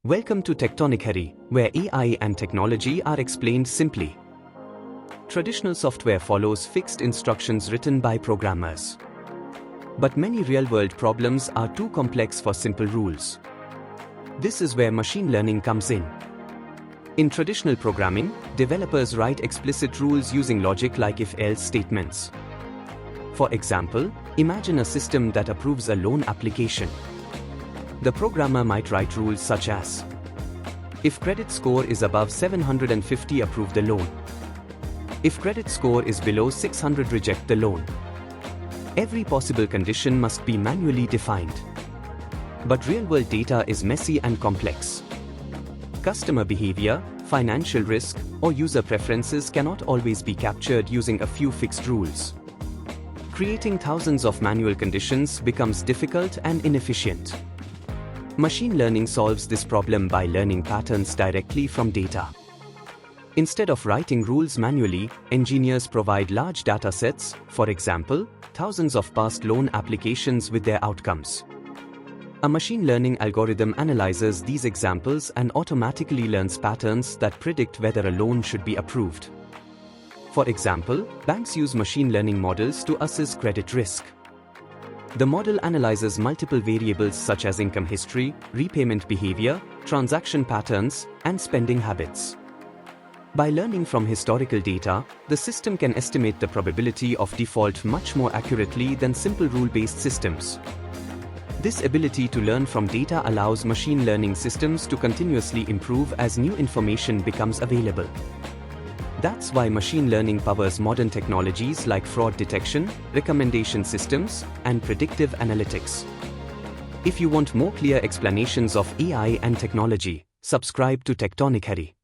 Welcome to Tectonic, where AI and technology are explained simply. Traditional software follows fixed instructions written by programmers. But many real-world problems are too complex for simple rules. This is where machine learning comes in. In traditional programming, developers write explicit rules using logic like if-else statements. For example, imagine a system that approves a loan application. The programmer might write rules such as, if credit score is above 750, approve the loan. If credit score is below 600, reject the loan. Every possible condition must be manually defined. But real-world data is messy and complex. Customer behavior, financial risk, or user preferences cannot always be captured using a few fixed rules. Creating thousands of manual conditions becomes difficult and inefficient. Machine learning solves this problem by learning patterns directly from data. Instead of writing rules manually, engineers provide large data sets, for example, thousands of past loan applications with their outcomes. A machine learning algorithm analyzes these examples and automatically learns patterns that predict whether a loan should be approved. For example, banks use machine learning models to assess credit risk. The model analyzes multiple variables such as income history, repayment behavior, transaction patterns, and spending habits. By learning from historical data, the system can estimate the probability of default much more accurately than simple rule-based systems. This ability to learn from data allows machine learning systems to continuously improve as new information becomes available. That's why machine learning powers modern technologies like fraud detection, recommendation systems, and predictive analytics. If you want more clear explanations of AI and technology, subscribe to Tectonic.